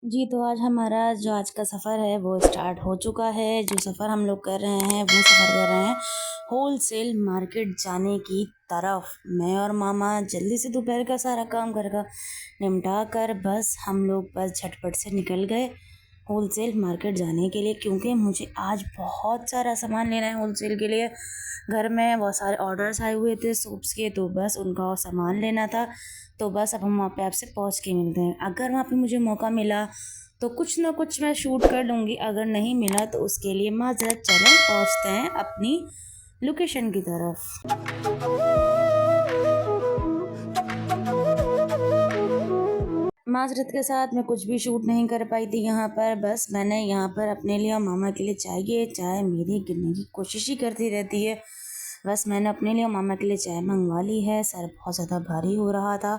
जी, तो आज हमारा जो आज का सफ़र है वो स्टार्ट हो चुका है। जो सफ़र हम लोग कर रहे हैं वो सफ़र कर रहे हैं होलसेल मार्केट जाने की तरफ। मैं और मामा जल्दी से दोपहर का सारा काम घर का निपटा कर बस हम लोग बस झटपट से निकल गए होलसेल मार्केट जाने के लिए, क्योंकि मुझे आज बहुत सारा सामान लेना है होलसेल के लिए। घर में बहुत सारे ऑर्डर्स आए हुए थे सूप्स के, तो बस उनका और सामान लेना था। तो बस अब हम वहाँ पे आपसे पहुँच के मिलते हैं। अगर वहाँ पे मुझे मौका मिला तो कुछ ना कुछ मैं शूट कर लूँगी, अगर नहीं मिला तो उसके लिए माज़रत। चलें पहुँचते हैं अपनी लोकेशन की तरफ। माज़रत के साथ मैं कुछ भी शूट नहीं कर पाई थी यहाँ पर। बस मैंने यहाँ पर अपने लिए और मामा के लिए चाय मेरी गिरने की कोशिश ही करती रहती है। बस मैंने अपने लिए और मामा के लिए चाय मंगवा ली है। सर बहुत ज़्यादा भारी हो रहा था।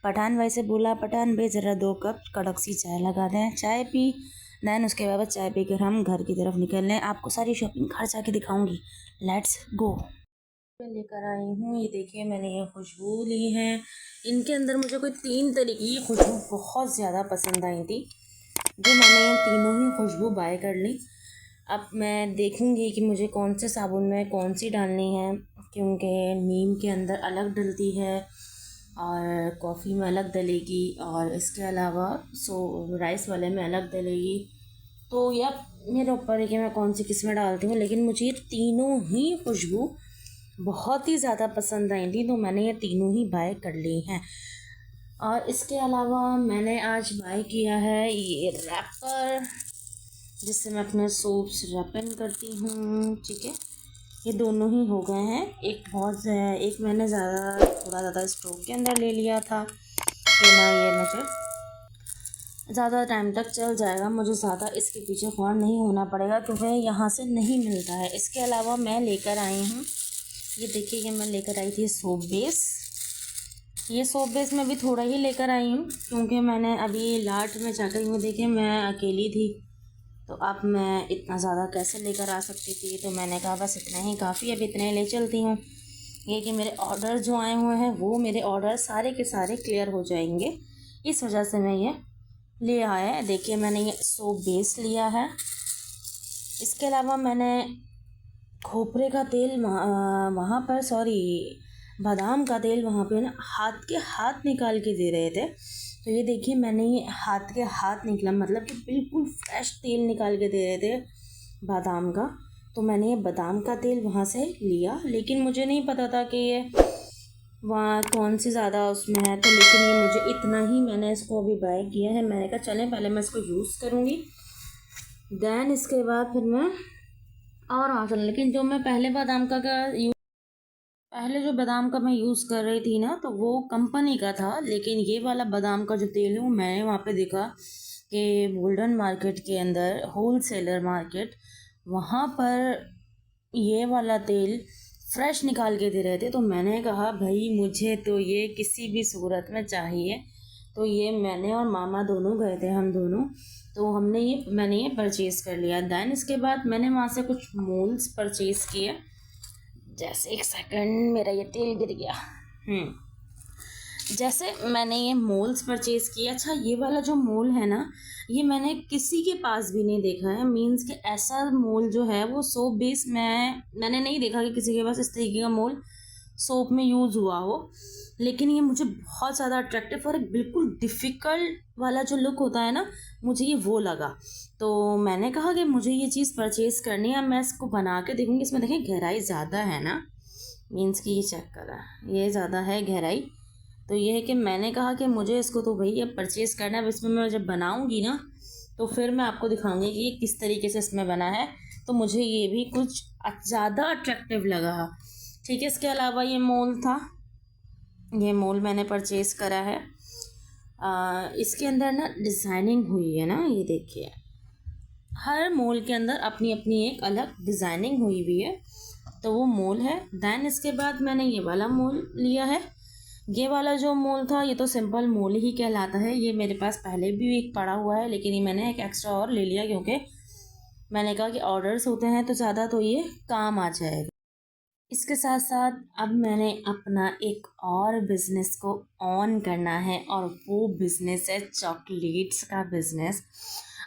पठान भाई से बोला, पठान भाई ज़रा 2 कप कड़क सी चाय लगा दें। चाय पी, दैन उसके बाद चाय पीकर हम घर की तरफ निकल लें। आपको सारी शॉपिंग घर जाके दिखाऊंगी। Let's go. मैं लेकर आई हूँ, ये देखिए मैंने ये खुशबू ली है। इनके अंदर मुझे कोई 3 तरीके की खुशबू बहुत ज़्यादा पसंद आई थी, जो मैंने ये तीनों ही खुशबू बाय कर ली। अब मैं देखूँगी कि मुझे कौन से साबुन में कौन सी डालनी है, क्योंकि नीम के अंदर अलग डलती है और कॉफ़ी में अलग डलेगी, और इसके अलावा राइस वाले में अलग डलेगी। तो यह मेरे ऊपर है कि मैं कौन सी किस्में डालती हूँ, लेकिन मुझे ये तीनों ही खुशबू बहुत ही ज़्यादा पसंद आई थी, तो मैंने ये तीनों ही बाय कर ली हैं। और इसके अलावा मैंने आज बाय किया है ये रैपर, जिससे मैं अपने सोप्स रैपन करती हूँ। ठीक है, ये दोनों ही हो गए हैं। एक मैंने थोड़ा ज़्यादा स्टोव के अंदर ले लिया था कि ना ये मुझे ज़्यादा टाइम तक चल जाएगा, मुझे ज़्यादा इसके पीछे फ़ौर नहीं होना पड़ेगा, क्योंकि यहाँ से नहीं मिलता है। इसके अलावा मैं लेकर आई हूँ, ये देखिए कि मैं लेकर आई थी सोप बेस। ये सोप बेस मैं भी थोड़ा ही लेकर आई हूँ, क्योंकि मैंने अभी लाट में जाकर यूँ देखिए मैं अकेली थी, तो अब मैं इतना ज़्यादा कैसे लेकर आ सकती थी। तो मैंने कहा बस इतना ही काफ़ी, अब इतने ले चलती हूँ। ये कि मेरे ऑर्डर जो आए हुए हैं वो मेरे ऑर्डर सारे के सारे क्लियर हो जाएंगे, इस वजह से मैं ये ले आया है। देखिए मैंने ये सोप बेस लिया है। इसके अलावा मैंने खोपरे का तेल वहाँ पर बादाम का तेल वहाँ पे ना हाथ के हाथ निकाल के दे रहे थे। तो ये देखिए मैंने ये हाथ के हाथ निकला, मतलब कि बिल्कुल फ्रेश तेल निकाल के दे रहे थे बादाम का। तो मैंने ये बादाम का तेल वहाँ से लिया, लेकिन मुझे नहीं पता था कि ये वहाँ कौन सी ज़्यादा उसमें है, तो लेकिन ये मुझे इतना ही मैंने इसको अभी बाय किया है। मैंने कहा चलें पहले मैं इसको यूज़ करूँगी, दैन इसके बाद फिर मैं और चलें। लेकिन जो मैं पहले जो बादाम का मैं यूज़ कर रही थी ना, तो वो कंपनी का था, लेकिन ये वाला बादाम का जो तेल है वो मैंने वहाँ पे देखा कि गोल्डन मार्केट के अंदर होलसेलर मार्केट, वहाँ पर ये वाला तेल फ्रेश निकाल के दे रहे थे। तो मैंने कहा भाई मुझे तो ये किसी भी सूरत में चाहिए। तो ये मैंने और मामा दोनों गए थे, हम दोनों, तो मैंने ये परचेज़ कर लिया। दैन इसके बाद मैंने वहाँ से कुछ मोल्स परचेज़ किए। जैसे एक सेकंड, मेरा ये तेल गिर गया। जैसे मैंने ये मोल्स परचेज़ किए। अच्छा, ये वाला जो मोल है ना, ये मैंने किसी के पास भी नहीं देखा है। मीन्स कि ऐसा मोल जो है वो सोप बेस मैंने नहीं देखा कि किसी के पास इस तरीके का मोल सोप में यूज़ हुआ हो। लेकिन ये मुझे बहुत ज़्यादा अट्रैक्टिव और एक बिल्कुल डिफ़िकल्ट वाला जो लुक होता है ना, मुझे ये वो लगा। तो मैंने कहा कि मुझे ये चीज़ परचेज़ करनी है। मैं इसको बना के देखूँगी। इसमें देखें गहराई ज़्यादा है ना, मीन्स कि ये चेक करा, ये ज़्यादा है गहराई। तो ये है कि मैंने कहा कि मुझे इसको तो भाई अब परचेज़ करना है। अब इसमें मैं जब बनाऊँगी ना, तो फिर मैं आपको दिखाऊँगी कि ये किस तरीके से इसमें बना है। तो मुझे ये भी कुछ ज़्यादा अट्रैक्टिव लगा। ठीक है, इसके अलावा ये मोल था, ये मोल मैंने परचेज़ करा है। इसके अंदर ना डिज़ाइनिंग हुई है ना, ये देखिए हर मोल के अंदर अपनी अपनी एक अलग डिज़ाइनिंग हुई हुई है। तो वो मोल है। दैन इसके बाद मैंने ये वाला मोल लिया है। ये वाला जो मोल था ये तो सिंपल मोल ही कहलाता है। ये मेरे पास पहले भी एक पड़ा हुआ है, लेकिन ये मैंने एक एक्स्ट्रा और ले लिया, क्योंकि मैंने कहा कि ऑर्डर्स होते हैं तो ज़्यादा, तो ये काम आ जाएगा। इसके साथ साथ अब मैंने अपना एक और बिज़नेस को ऑन करना है, और वो बिज़नेस है चॉकलेट्स का बिज़नेस।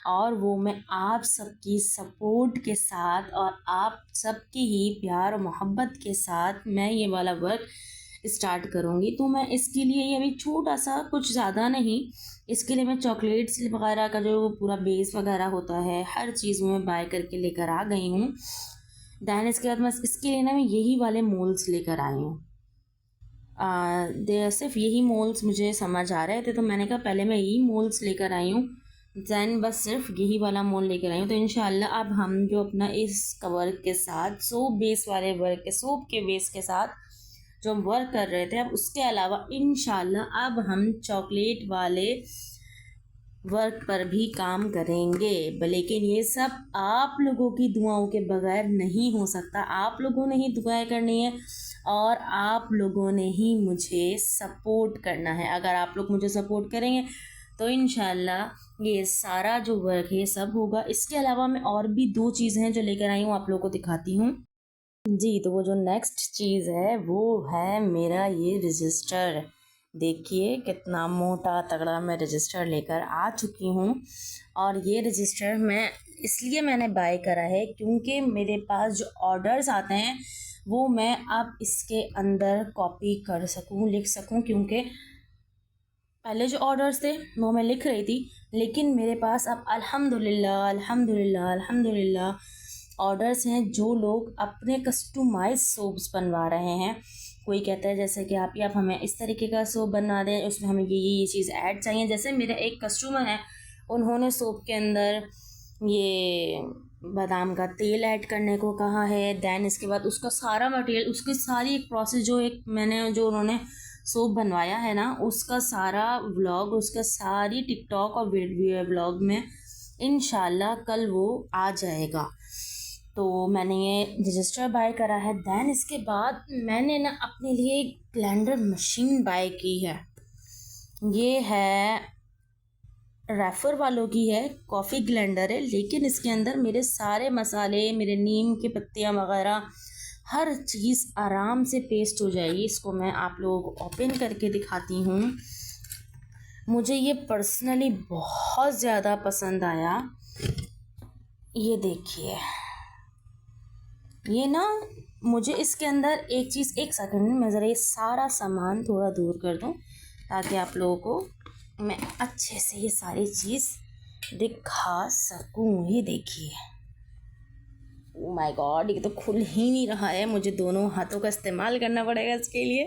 और वो मैं आप सबकी सपोर्ट के साथ और आप सबकी ही प्यार और मोहब्बत के साथ मैं ये वाला वर्क स्टार्ट करूँगी। तो मैं इसके लिए ये अभी छोटा सा, कुछ ज़्यादा नहीं, इसके लिए मैं चॉकलेट्स वगैरह का जो पूरा बेस वगैरह होता है, हर चीज़ मैं बाय करके लेकर आ गई हूँ। दैन इसके बाद मैं इसके लिए ना मैं यही वाले मोल्ड्स लेकर आई हूँ। सिर्फ यही मोल्ड्स मुझे समझ आ रहे थे, तो मैंने कहा पहले मैं यही मोल्ड्स लेकर आई हूँ। दैन बस सिर्फ यही वाला मोल्ड लेकर आई हूँ। तो इंशाल्लाह अब हम जो अपना इस वर्क के साथ, सोप बेस वाले वर्क के, सोप के बेस के साथ जो हम वर्क कर रहे थे, अब उसके अलावा इंशाल्लाह अब हम चॉकलेट वाले वर्क पर भी काम करेंगे। लेकिन ये सब आप लोगों की दुआओं के बगैर नहीं हो सकता। आप लोगों ने ही दुआएं करनी है और आप लोगों ने ही मुझे सपोर्ट करना है। अगर आप लोग मुझे सपोर्ट करेंगे तो इंशाल्लाह ये सारा जो वर्क है ये सब होगा। इसके अलावा मैं और भी 2 चीज़ें हैं जो लेकर आई हूँ, आप लोगों को दिखाती हूँ। जी, तो वो जो नेक्स्ट चीज़ है वो है मेरा ये रजिस्टर। देखिए कितना मोटा तगड़ा मैं रजिस्टर लेकर आ चुकी हूँ। और ये रजिस्टर मैंने बाय करा है क्योंकि मेरे पास जो ऑर्डर्स आते हैं वो मैं अब इसके अंदर कॉपी कर सकूँ, लिख सकूँ। क्योंकि पहले जो ऑर्डर्स थे वो मैं लिख रही थी, लेकिन मेरे पास अब अल्हम्दुलिल्लाह अल्हम्दुलिल्लाह अल्हम्दुलिल्लाह ऑर्डर्स हैं जो लोग अपने कस्टमाइज सोप्स बनवा रहे हैं। कोई कहता है जैसे कि आप हमें इस तरीके का सोप बना दें, उसमें हमें ये चीज़ ऐड चाहिए। जैसे मेरा एक कस्टमर है, उन्होंने सोप के अंदर ये बादाम का तेल ऐड करने को कहा है। दैन इसके बाद उसका सारा मटेरियल, उसकी सारी एक प्रोसेस, जो उन्होंने सोप बनवाया है ना, उसका सारा व्लॉग, उसका सारी टिकटॉक और वीडियो व्लॉग में इंशाल्लाह कल वो आ जाएगा। तो मैंने ये रजिस्टर बाय करा है। दैन इसके बाद मैंने ना अपने लिए एक ब्लेंडर मशीन बाय की है। ये है रेफर वालों की है, कॉफ़ी ग्लेंडर है, लेकिन इसके अंदर मेरे सारे मसाले, मेरे नीम के पत्तियाँ वगैरह हर चीज़ आराम से पेस्ट हो जाएगी। इसको मैं आप लोगों को ओपन करके दिखाती हूँ। मुझे ये पर्सनली बहुत ज़्यादा पसंद आया। ये देखिए, ये ना मुझे इसके अंदर एक चीज़, एक सेकंड में मैं ज़रा ये सारा सामान थोड़ा दूर कर दूँ ताकि आप लोगों को मैं अच्छे से ये सारी चीज़ दिखा सकूँ। ये देखिए, ओ माय गॉड, ये तो खुल ही नहीं रहा है। मुझे दोनों हाथों का इस्तेमाल करना पड़ेगा इसके लिए,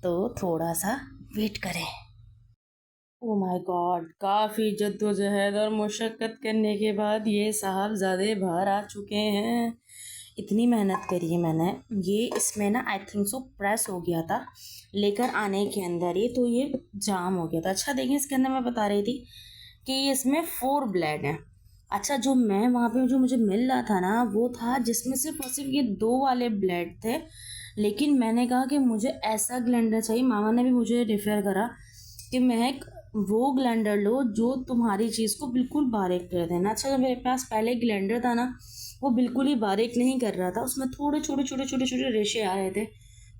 तो थोड़ा सा वेट करें। ओ माय गॉड, काफ़ी जद्दोजहद और मुशक्क़त करने के बाद ये साहबज़ादे बाहर आ चुके हैं। इतनी मेहनत करी है मैंने। ये इसमें ना आई थिंक सो प्रेस हो गया था लेकर आने के अंदर ही, तो ये जाम हो गया था। अच्छा देखिए, इसके अंदर मैं बता रही थी कि इसमें 4 ब्लेड हैं। अच्छा, जो मैं वहाँ पे जो मुझे मिल रहा था ना, वो था जिसमें सिर्फ और सिर्फ ये 2 वाले ब्लेड थे। लेकिन मैंने कहा कि मुझे ऐसा ग्लेंडर चाहिए। मामा ने भी मुझे रेफ़र करा कि महक, वो ग्लेंडर लो जो तुम्हारी चीज़ को बिल्कुल बारीक कर देना। अच्छा, जो मेरे पास पहले ग्लेंडर था ना, वो बिल्कुल ही बारीक नहीं कर रहा था, उसमें थोड़े छोटे रेशे आ रहे थे।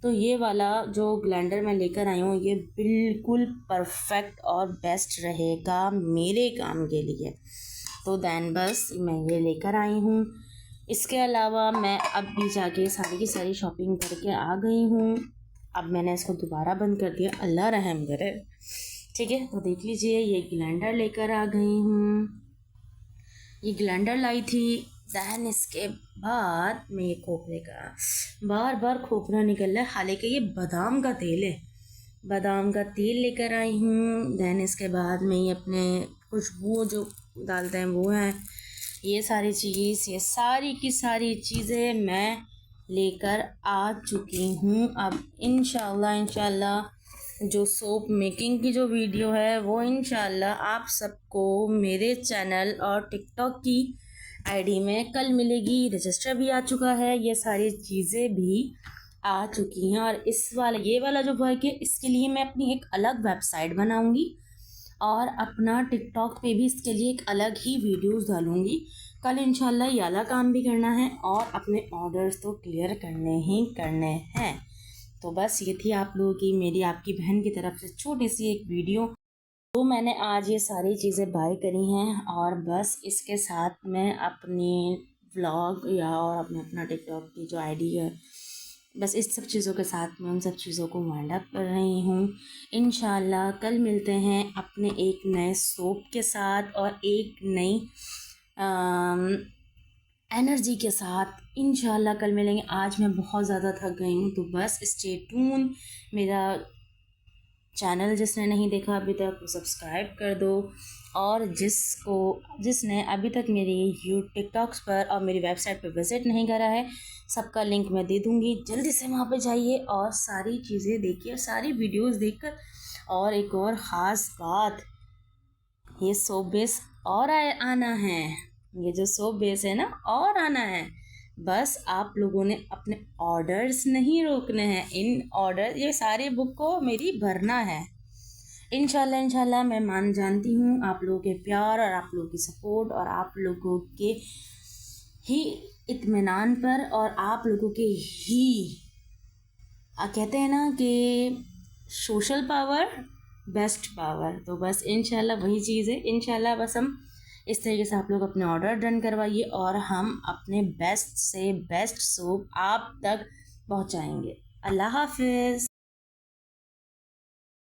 तो ये वाला जो ग्लेंडर मैं लेकर आई हूँ, ये बिल्कुल परफेक्ट और बेस्ट रहेगा मेरे काम के लिए। तो दैन बस मैं ये लेकर आई हूँ। इसके अलावा मैं अब भी जाके सारी की सारी शॉपिंग करके आ गई हूँ। अब मैंने इसको दोबारा बंद कर दिया, अल्लाह रहम करे। ठीक है, तो देख लीजिए, ये ग्लेंडर लेकर आ गई हूँ। ये ग्लेंडर लाई थी। दैन इसके बाद मैं ये खोपरे का बार बार खोपरा निकल रहा है, हालांकि ये बादाम का तेल है। बादाम का तेल लेकर आई हूँ। दैन इसके बाद में ये अपने खुशबू जो डालते हैं वो हैं। ये सारी चीज़, ये सारी की सारी चीज़ें मैं लेकर आ चुकी हूँ। अब इंशाल्लाह जो सोप मेकिंग की जो वीडियो है वो इंशाल्लाह आप सबको मेरे चैनल और टिकटॉक की आईडी में कल मिलेगी। रजिस्टर भी आ चुका है, ये सारी चीज़ें भी आ चुकी हैं। और ये वाला जो वर्क है, इसके लिए मैं अपनी एक अलग वेबसाइट बनाऊंगी और अपना टिकटॉक पे भी इसके लिए एक अलग ही वीडियोस डालूँगी। कल इंशाल्लाह ये वाला काम भी करना है और अपने ऑर्डर्स तो क्लियर करने ही करने हैं। तो बस ये थी आप लोगों की मेरी आपकी बहन की तरफ से छोटी सी एक वीडियो। तो मैंने आज ये सारी चीज़ें बाय करी हैं और बस इसके साथ मैं अपनी व्लॉग या और अपना टिकटॉक की जो आईडी है, बस इस सब चीज़ों के साथ मैं उन सब चीज़ों को वाइंड अप कर रही हूँ। इंशाल्लाह कल मिलते हैं अपने एक नए सोप के साथ और एक नई एनर्जी के साथ। इंशाल्लाह कल मिलेंगे। आज मैं बहुत ज़्यादा थक गई हूँ, तो बस स्टे ट्यून। मेरा चैनल जिसने नहीं देखा अभी तक वो सब्सक्राइब कर दो, और जिसने अभी तक मेरी टिकटॉक्स पर और मेरी वेबसाइट पर विज़िट नहीं करा है, सबका लिंक मैं दे दूँगी। जल्दी से वहाँ पे जाइए और सारी चीज़ें देखिए, सारी वीडियोस देखकर। और एक और ख़ास बात, ये सोप बेस और आना है। ये जो सोप बेस है ना, और आना है। बस आप लोगों ने अपने ऑर्डर्स नहीं रोकने हैं। इन ऑर्डर ये सारे बुक को मेरी भरना है। इंशाल्लाह मैं जानती हूँ आप लोगों के प्यार और आप लोगों की सपोर्ट और आप लोगों के ही इत्मीनान पर और आप लोगों के ही कहते हैं ना कि सोशल पावर बेस्ट पावर। तो बस इंशाल्लाह वही चीज़ है। इंशाल्लाह बस हम इस तरीके से आप लोग अपने ऑर्डर डन करवाइए और हम अपने बेस्ट से बेस्ट सोप आप तक पहुंचाएंगे। अल्लाह हाफिज़।